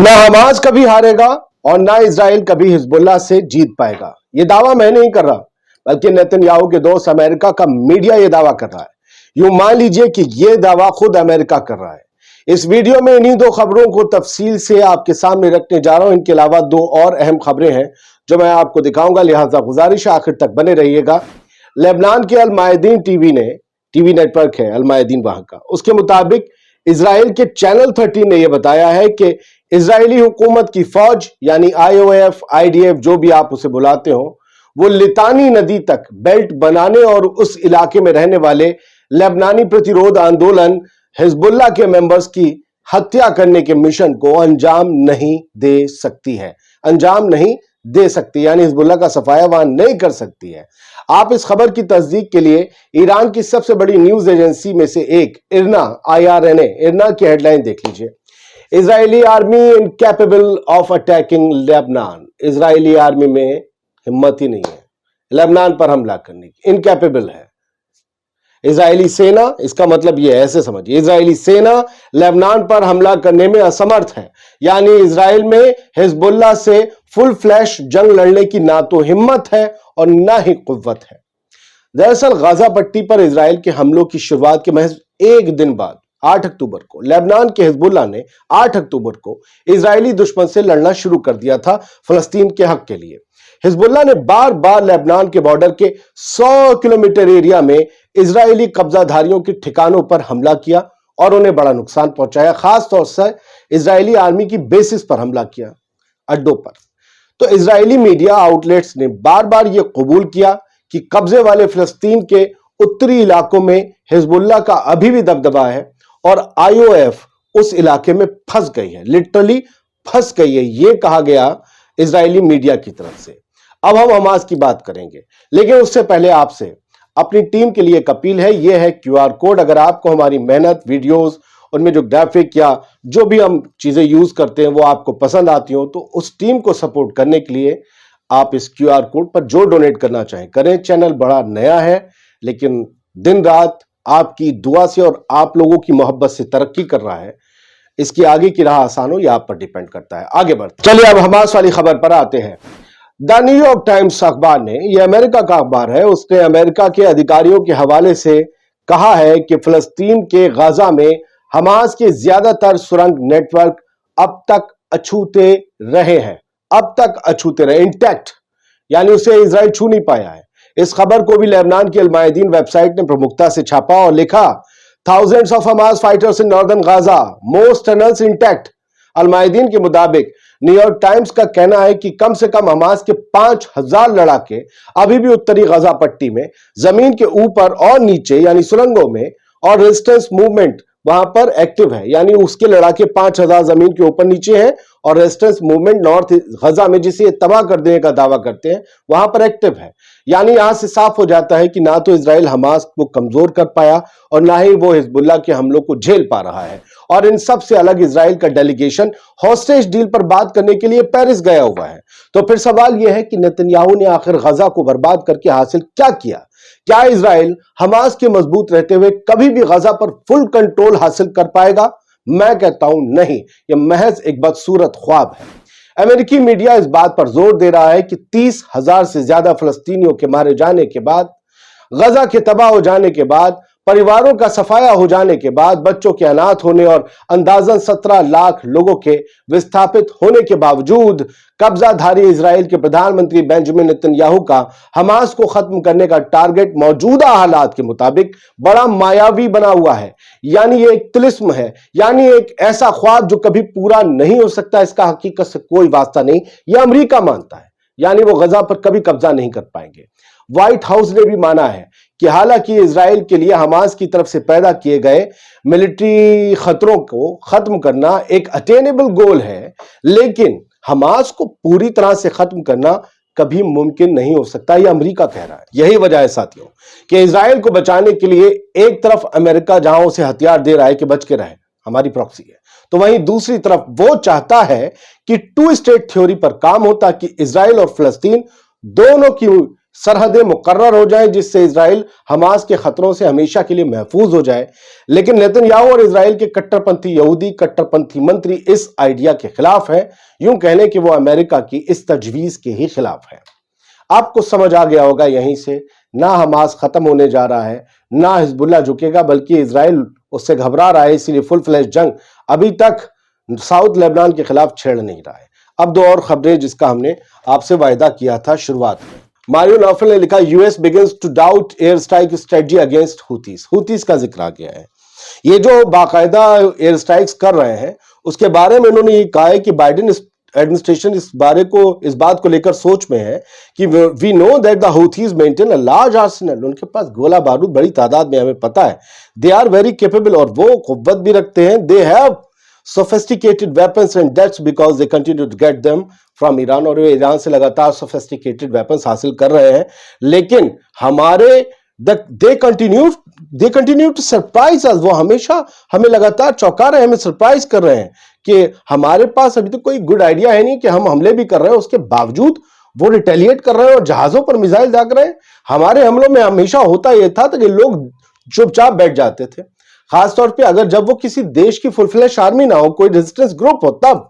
ना हमास कभी हारेगा और ना इजराइल कभी हिजबुल्लाह से जीत पाएगा। ये दावा मैं नहीं कर रहा, बल्कि नेतन्याहू के दोस्त अमेरिका का मीडिया ये दावा कर रहा है। यूं मान लीजिए कि ये दावा खुद अमेरिका कर रहा है। इस वीडियो में इन्हीं दो खबरों को तफसील से आपके सामने रखने जा रहा हूं। इनके अलावा दो और अहम खबरें हैं जो मैं आपको दिखाऊंगा, लिहाजा गुजारिश आखिर तक बने रहिएगा। लेबनान के अल मायदीन टीवी नेटवर्क है अल मायदीन वहां का, उसके मुताबिक इजराइल के चैनल 13 ने यह बताया है कि इजरायली हुकूमत की फौज यानी आईओएफ, आईडीएफ, जो भी आप उसे बुलाते हो, वो लितानी नदी तक बेल्ट बनाने और उस इलाके में रहने वाले लेबनानी प्रतिरोध आंदोलन हिजबुल्लाह के मेंबर्स की हत्या करने के मिशन को अंजाम नहीं दे सकती है, अंजाम नहीं दे सकती, यानी हिजबुल्लाह का सफाया वहां नहीं कर सकती है। आप इस खबर की तस्दीक के लिए ईरान की सबसे बड़ी न्यूज एजेंसी में से एक इरना, IRNA, इरना की हेडलाइन देख लीजिए। Israeli army incapable of attacking Lebanon. Israeli army में हिम्मत ही नहीं है लेबनान पर हमला करने की, इनकैपेबल है। इजरायली सेना, इसका मतलब यह है, ऐसे समझिए, इजरायली सेना लेबनान पर हमला करने में असमर्थ है, यानी इजराइल में हिजबुल्लाह से फुल फ्लैश जंग लड़ने की ना तो हिम्मत है और ना ही कुव्वत है। दरअसल गाजा पट्टी पर इजराइल के हमलों की शुरुआत के महज एक दिन बाद 8 अक्टूबर को लेबनान के हिजबुल्लाह ने 8 अक्टूबर को इजरायली दुश्मन से लड़ना शुरू कर दिया था फलस्तीन के हक के लिए। हिजबुल्लाह ने बार बार लेबनान के बॉर्डर के 100 किलोमीटर एरिया में इजरायली कब्जाधारियों के ठिकानों पर हमला किया और उन्हें बड़ा नुकसान पहुंचाया। खास तौर से इजरायली आर्मी की बेसिस पर हमला किया, अड्डों पर। तो इजरायली मीडिया आउटलेट्स ने बार बार यह कबूल किया कि कब्जे वाले फिलिस्तीन के उत्तरी इलाकों में हिजबुल्लाह का अभी भी दबदबा है और आईओएफ उस इलाके में फंस गई है, लिटरली फंस गई है, यह कहा गया इजरायली मीडिया की तरफ से। अब हम हमास की बात करेंगे, लेकिन उससे पहले आपसे अपनी टीम के लिए एक अपील है। यह है QR कोड। अगर आपको हमारी मेहनत, वीडियोस, उनमें जो ग्राफिक या जो भी हम चीजें यूज करते हैं वो आपको पसंद आती हो, तो उस टीम को सपोर्ट करने के लिए आप इस QR कोड पर जो डोनेट करना चाहें करें। चैनल बड़ा नया है, लेकिन दिन रात आपकी दुआ से और आप लोगों की मोहब्बत से तरक्की कर रहा है। इसकी आगे की राह आसान हो, यह आप पर डिपेंड करता है। आगे बढ़ते चलिए, अब हमास वाली खबर पर आते हैं। द न्यूयॉर्क टाइम्स अखबार ने, यह अमेरिका का अखबार है, उसने अमेरिका के अधिकारियों के हवाले से कहा है कि फिलिस्तीन के गाजा में हमास के ज्यादातर सुरंग नेटवर्क अब तक अछूते रहे हैं, अब तक अछूते रहे, इंटैक्ट, यानी उसे इजराइल छू नहीं पाया है। इस खबर को भी लेबनान की अल मायदीन वेबसाइट ने प्रमुखता से छापा और लिखा, thousands of Hamas fighters in northern Gaza, most tunnels intact. Al Mayadeen के मुताबिक न्यूयॉर्क टाइम्स का कहना है कि कम से कम हमास के 5000 लड़ाके अभी भी उत्तरी गाजा पट्टी में जमीन के ऊपर और नीचे यानी सुरंगों में, और रेजिस्टेंस मूवमेंट वहां पर एक्टिव है, यानी उसके लड़ाके 5000 जमीन के ऊपर नीचे हैं और रेजिस्टेंस मूवमेंट नॉर्थ गाजा में, जिसे तबाह कर देने का दावा करते हैं, वहां पर एक्टिव है। यानी यहां से साफ हो जाता है कि ना तो इजराइल हमास को कमजोर कर पाया और ना ही वो हिजबुल्लाह के हमलों को झेल पा रहा है। और इन सब से अलग इजराइल का डेलीगेशन हॉस्टेज डील पर बात करने के लिए पेरिस गया हुआ है। तो फिर सवाल यह है कि नेतन्याहू ने आखिर गाजा को बर्बाद करके हासिल क्या किया? क्या इजराइल हमास के मजबूत रहते हुए कभी भी गाजा पर फुल कंट्रोल हासिल कर पाएगा? मैं कहता हूं नहीं, यह महज एक बदसूरत ख्वाब है। अमेरिकी मीडिया इस बात पर जोर दे रहा है कि 30,000 से ज्यादा फलस्तीनियों के मारे जाने के बाद, गाजा के तबाह हो जाने के बाद, परिवारों का सफाया हो जाने के बाद, बच्चों के अनाथ होने और अंदाजन 17 लाख लोगों के विस्थापित होने के बावजूद, कब्जाधारी इजराइल के प्रधानमंत्री बेंजामिन नेतन्याहू का हमास को खत्म करने का टारगेट मौजूदा हालात के मुताबिक बड़ा मायावी बना हुआ है। यानी ये एक तिलिस्म है, यानी एक ऐसा ख्वाब जो कभी पूरा नहीं हो सकता, इसका हकीकत से कोई वास्ता नहीं, यह अमेरिका मानता है। यानी वो गाजा पर कभी कब्जा नहीं कर पाएंगे। व्हाइट हाउस ने भी माना है कि हालांकि इजराइल के लिए हमास की तरफ से पैदा किए गए मिलिट्री खतरों को खत्म करना एक अटेनेबल गोल है, लेकिन हमास को पूरी तरह से खत्म करना कभी मुमकिन नहीं हो सकता, यह अमेरिका कह रहा है। यही वजह है साथियों कि इजराइल को बचाने के लिए एक तरफ अमेरिका जहां उसे हथियार दे रहा है कि बच के रहे, हमारी प्रॉक्सी है, तो वहीं दूसरी तरफ वो चाहता है कि 2 स्टेट थ्योरी पर काम हो, ताकि इजराइल और फिलिस्तीन दोनों की सरहदें मुकर्रर हो जाएं जिससे इजराइल हमास के खतरों से हमेशा के लिए महफूज हो जाए। लेकिन नेतन्याहू और इजराइल के कट्टरपंथी यहूदी कट्टरपंथी मंत्री इस आइडिया के खिलाफ हैं। यूं कहने कि वो अमेरिका की इस तजवीज के ही खिलाफ है। आपको समझ आ गया होगा यहीं से, ना हमास खत्म होने जा रहा है, ना हिजबुल्लाह झुकेगा, बल्कि इजराइल उससे घबरा रहा है। इसीलिए फुल फ्लैश जंग अभी तक साउथ लेबनान के खिलाफ छेड़ नहीं रहा है। अब दो और खबरें जिसका हमने आपसे वायदा किया था शुरुआत में। मारियो नौफल ने लिखा, US begins to doubt air strike strategy against Houthis. Houthis का जिक्र आ गया है। ये जो बाकायदा एयर स्ट्राइक्स कर रहे हैं उसके बारे में उन्होंने ये कहा है कि बाइडेन एडमिनिस्ट्रेशन इस बात को लेकर सोच में है कि we know that the Houthis maintain a large arsenal. उनके पास गोला बारूद बड़ी तादाद में हमें पता है। दे आर वेरी कैपेबल, और वो कुव्वत भी रखते हैं। They have sophisticated weapons and that's because they continue to get them from Iran, और वे ईरान से लगातार sophisticated weapons हासिल कर रहे हैं। लेकिन हमारे they continue to surprise us। वो हमेशा हमें लगातार चौंका रहे हैं, हमें सरप्राइज कर रहे हैं कि हमारे पास अभी तो कोई गुड आइडिया है नहीं कि हम हमले भी कर रहे हैं, उसके बावजूद वो रिटेलिएट कर रहे हैं और जहाजों पर मिसाइल दाग रहे हैं। हमारे हमलों में हमेशा होता यह था कि लोग चुपचाप बैठ जाते थे, खासतौर पे अगर जब वो किसी देश की फुल फ्लैश आर्मी ना हो, कोई रेजिस्टेंस ग्रुप हो तब।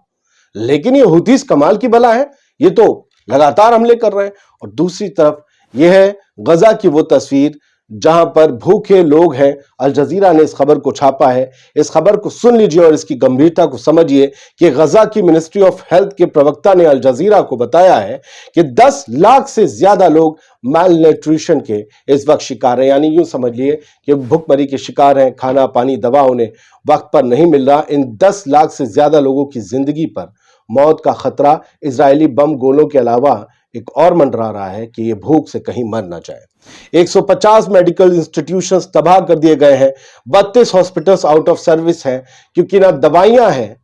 लेकिन ये हुतीस कमाल की बला है, ये तो लगातार हमले कर रहे हैं। और दूसरी तरफ ये है गजा की वो तस्वीर जहां पर भूखे लोग हैं। अल जजीरा ने इस खबर को छापा है। इस खबर को सुन लीजिए और इसकी गंभीरता को समझिए कि गजा की मिनिस्ट्री ऑफ हेल्थ के प्रवक्ता ने अल जजीरा को बताया है कि 10 लाख से ज्यादा लोग माल न्यूट्रिशन के इस वक्त शिकार हैं। यानी यूं समझ लिए कि भूखमरी के शिकार हैं, खाना पानी दवा उन्हें वक्त पर नहीं मिल रहा। इन 10 लाख से ज्यादा लोगों की जिंदगी पर मौत का खतरा इजरायली बम गोलों के अलावा एक और मंडरा रहा है कि ये भूख से कहीं मर ना जाए। 150 मेडिकल इंस्टीट्यूशंस तबाह कर दिए गए हैं। 32 हॉस्पिटल्स आउट ऑफ सर्विस हैं क्योंकि ना दवाइयां हैं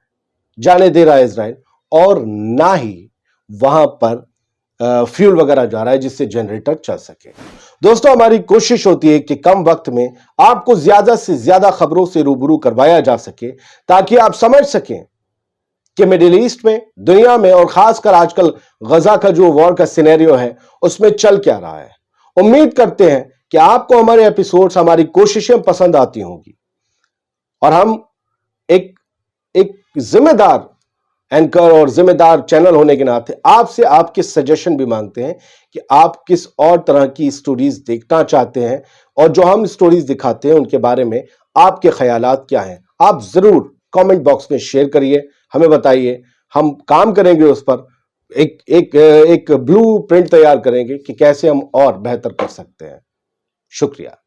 जाने दे रहा है इजराइल, और ना ही वहां पर फ्यूल वगैरह जा रहा है जिससे जनरेटर चल सके। दोस्तों, हमारी कोशिश होती है कि कम वक्त में आपको ज्यादा से ज्यादा खबरों से रूबरू करवाया जा सके ताकि आप समझ सकें कि मिडिल ईस्ट में, दुनिया में, और खासकर आजकल गजा का जो वॉर का सिनेरियो है उसमें चल क्या रहा है। उम्मीद करते हैं कि आपको हमारे एपिसोड्स, हमारी कोशिशें पसंद आती होंगी, और हम एक जिम्मेदार एंकर और जिम्मेदार चैनल होने के नाते आपसे आपके सजेशन भी मांगते हैं कि आप किस और तरह की स्टोरीज देखना चाहते हैं, और जो हम स्टोरीज दिखाते हैं उनके बारे में आपके ख्यालात क्या हैं। आप जरूर कमेंट बॉक्स में शेयर करिए, हमें बताइए। हम काम करेंगे उस पर, एक ब्लू प्रिंट तैयार करेंगे कि कैसे हम और बेहतर कर सकते हैं। शुक्रिया।